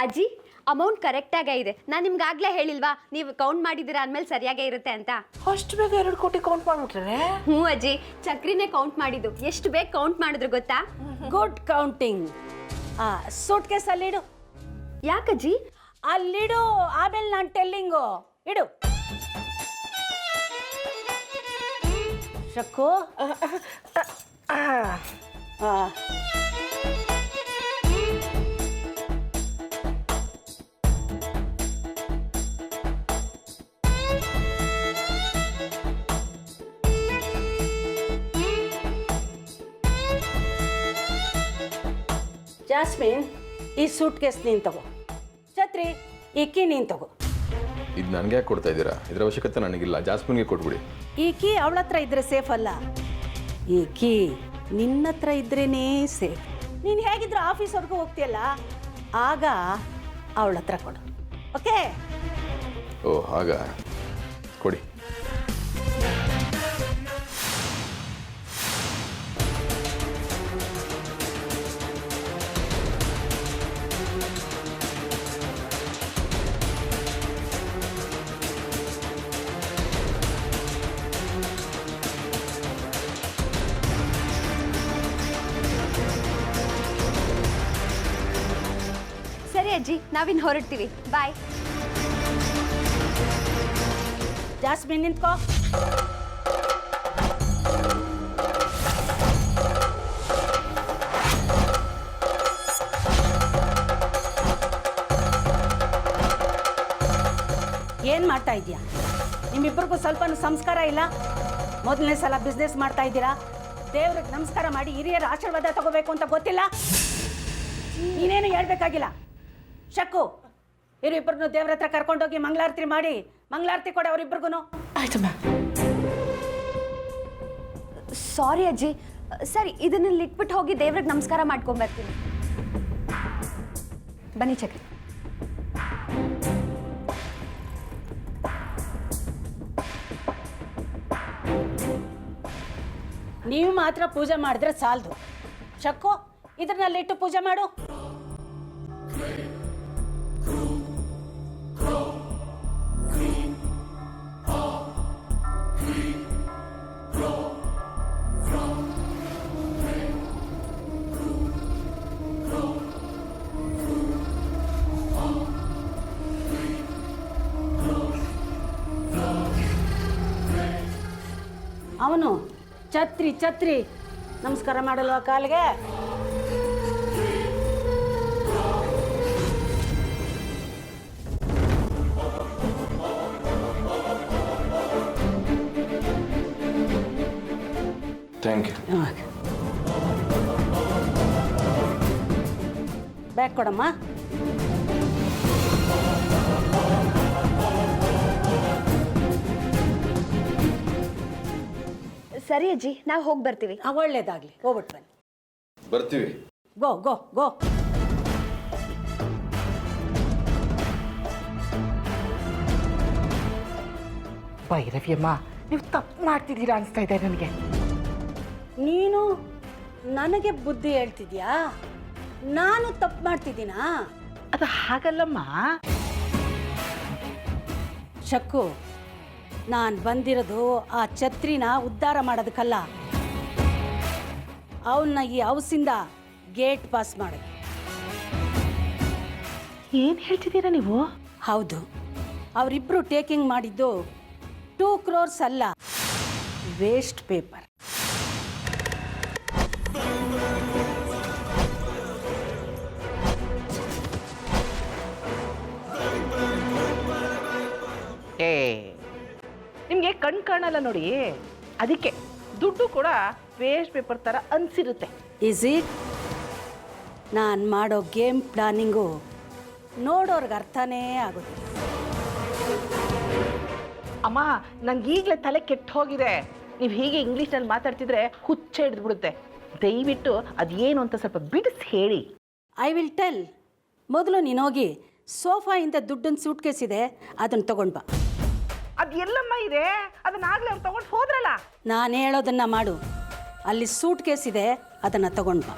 ಅಜ್ಜಿ ಅಮೌಂಟ್ ಕರೆಕ್ಟಾಗೇ ಇದೆ. ನಾನು ನಿಮ್ಗೆ ಆಗಲೇ ಹೇಳಿಲ್ವಾ, ನೀವು ಕೌಂಟ್ ಮಾಡಿದ್ದೀರಾ ಅಂದಮೇಲೆ ಸರಿಯಾಗೇ ಇರುತ್ತೆ ಅಂತ. ಅಷ್ಟು ಬೇಗ 2 ಕೋಟಿ ಕೌಂಟ್ ಮಾಡ್ಬಿಟ್ರೆ? ಹ್ಞೂ ಅಜ್ಜಿ, ಚಕ್ರಿನೇ ಕೌಂಟ್ ಮಾಡಿದ್ದು. ಎಷ್ಟು ಬೇಗ ಕೌಂಟ್ ಮಾಡಿದ್ರು ಗೊತ್ತಾ? Good counting. ಸೂಟ್ ಕೇಸ್ ಅಲ್ಲಿಡು. ಯಾಕಜ್ಜಿ? ಅಲ್ಲಿಡು, ಆಮೇಲೆ ನಾನು ಟೆಲ್ಲಿಂಗು. ಇಡು. ಶಕ್ಕು, ಜಾಸ್ಮಿನ್, ಈ ಸೂಟ್ ಕೇಸ್ ನೀನು ತಗೋ. ಛತ್ರಿ, ಈ ಕೀ ನೀನು ತಗೋ. ಇದು ನನಗೆ ಯಾಕೆ ಕೊಡ್ತಾ ಇದ್ದೀರಾ? ಇದರ ಅವಶ್ಯಕತೆ ನನಗಿಲ್ಲ. ಜಾಸ್ಮಿನ್ಗೆ ಕೊಟ್ಬಿಡಿ. ಈ ಕೀ ಅವಳ ಹತ್ರ ಇದ್ರೆ ಸೇಫ್ ಅಲ್ಲ, ಈ ಕೀ ನಿನ್ನ ಹತ್ರ ಇದ್ರೇನೇ ಸೇಫ್. ನೀನು ಹೇಗಿದ್ರು ಆಫೀಸ್ವರೆಗೂ ಹೋಗ್ತೀಯಲ್ಲ, ಆಗ ಅವಳ ಹತ್ರ ಕೊಡು. ಓಕೆ? ಓ ಹಾಗ, ಕೊಡಿ. ಸರಿ ಅಜ್ಜಿ, ನಾವಿನ್ನು ಹೊರಡ್ತೀವಿ. ಬಾಯ್. ಜಾಸ್ಮಿನ್, ನಿಂತ್ಕೋ. ಏನ್ ಮಾಡ್ತಾ ಇದೀಯಾ? ನಿಮ್ಮಿಬ್ಬರಿಗೂ ಸ್ವಲ್ಪ ಸಂಸ್ಕಾರ ಇಲ್ಲ. ಮೊದಲನೇ ಸಲ ಬಿಸ್ನೆಸ್ ಮಾಡ್ತಾ ಇದ್ದೀರಾ. ದೇವ್ರಿಗೆ ನಮಸ್ಕಾರ ಮಾಡಿ ಹಿರಿಯರ ಆಶೀರ್ವಾದ ತಗೋಬೇಕು ಅಂತ ಗೊತ್ತಿಲ್ಲ. ನೀನೇನು ಹೇಳ್ಬೇಕಾಗಿಲ್ಲ. ಶಕ್ಕು, ಇವರಿಬ್ಬರನ್ನು ದೇವ್ರ ಹತ್ರ ಕರ್ಕೊಂಡೋಗಿ ಮಂಗಳಾರತಿ ಮಾಡಿ ಮಂಗಳಾರತಿ ಕೊಡಿ ಅವರಿಬ್ಬರಿಗೂ. ಆಯ್ತಮ್ಮ. ಸಾರಿ ಅಜ್ಜಿ. ಸರಿ, ಇದನ್ನ ಇಟ್ಬಿಟ್ಟು ಹೋಗಿ ದೇವ್ರಿಗೆ ನಮಸ್ಕಾರ ಮಾಡ್ಕೊಂಬರ್ತೀನಿ. ಬನ್ನಿ ಚಕ್ರಿ. ನೀವು ಮಾತ್ರ ಪೂಜೆ ಮಾಡಿದ್ರೆ ಸಾಲದು. ಶಕ್ಕು, ಇದನ್ನಲ್ಲಿಟ್ಟು ಪೂಜೆ ಮಾಡು. ಅವನು ಛತ್ರಿ ಛತ್ರಿ ನಮಸ್ಕಾರ ಮಾಡಲ್ವಾ ಕಾಲಿಗೆ? Thank you. ಬ್ಯಾಗ್ ಕೊಡಮ್ಮ. ಸರಿ ಅಜ್ಜಿ, ನಾವು ಹೋಗಿ ಬರ್ತೀವಿ. ಒಳ್ಳೇದಾಗ್ಲಿ, ಹೋಗ್ಬಿಟ್ಟು ಬನ್ನಿ. ಬರ್ತೀವಿ. ಗೋ ಗೋ ಗೋ. ಭೈರವಿಯಮ್ಮ, ನೀವು ತಪ್ಪು ಮಾಡ್ತಿದ್ದೀರಾ ಅನಿಸ್ತಾ ಇದೆ ನನಗೆ. ನೀನು ನನಗೆ ಬುದ್ಧಿ ಹೇಳ್ತಿದ್ಯಾ? ನಾನು ತಪ್ಪು ಮಾಡ್ತಿದ್ದೀನಾ? ಅದು ಹಾಗಲ್ಲಮ್ಮ. ಶಕ್ಕು, ನಾನು ಬಂದಿರೋದು ಆ ಛತ್ರಿನ ಉದ್ಧಾರ ಮಾಡೋದಕ್ಕಲ್ಲ, ಅವನ್ನ ಈ ಹೌಸಿಂದ ಗೇಟ್ ಪಾಸ್ ಮಾಡೋದು. ಏನು ಹೇಳ್ತಿದ್ದೀರಾ ನೀವು? ಹೌದು, ಅವರಿಬ್ಬರು ಟೇಕಿಂಗ್ ಮಾಡಿದ್ದು 2 crores ಅಲ್ಲ, ವೇಸ್ಟ್ ಪೇಪರ್. ನಿಮಗೆ ಕಣ್ ಕಾಣಲ್ಲ ನೋಡಿ, ಅದಕ್ಕೆ ದುಡ್ಡು ಕೂಡ ವೇಸ್ಟ್ ಪೇಪರ್ ಥರ ಅನಿಸಿರುತ್ತೆ. Is it? ನಾನು ಮಾಡೋ ಗೇಮ್ ಪ್ಲಾನಿಂಗು ನೋಡೋರ್ಗೆ ಅರ್ಥನೇ ಆಗುತ್ತೆ. ಅಮ್ಮ, ನಂಗೆ ಈಗಲೇ ತಲೆ ಕೆಟ್ಟು ಹೋಗಿದೆ. ನೀವು ಹೀಗೆ ಇಂಗ್ಲೀಷ್ನಲ್ಲಿ ಮಾತಾಡ್ತಿದ್ರೆ ಹುಚ್ಚ ಹಿಡಿದ್ಬಿಡುತ್ತೆ. ದಯವಿಟ್ಟು ಅದೇನು ಅಂತ ಸ್ವಲ್ಪ ಬಿಡಿಸಿ ಹೇಳಿ. I will tell. ಮೊದಲು ನೀನೋಗಿ ಸೋಫಾಯಿಂದ ದುಡ್ಡನ್ನು ಸೂಟ್ ಕೇಸ್ ಇದೆ, ಅದನ್ನು ತಗೊಂಡು ಬಾ. ಅದು ಎಲ್ಲಮ್ಮ ಇದೆ? ಅದನ್ನಾಗಲೇ ಅವ್ರು ತಗೊಂಡು ಹೋದ್ರಲ್ಲ. ನಾನು ಹೇಳೋದನ್ನು ಮಾಡು. ಅಲ್ಲಿ ಸೂಟ್ ಕೇಸ್ ಇದೆ, ಅದನ್ನು ತಗೊಂಡು ಬಾ.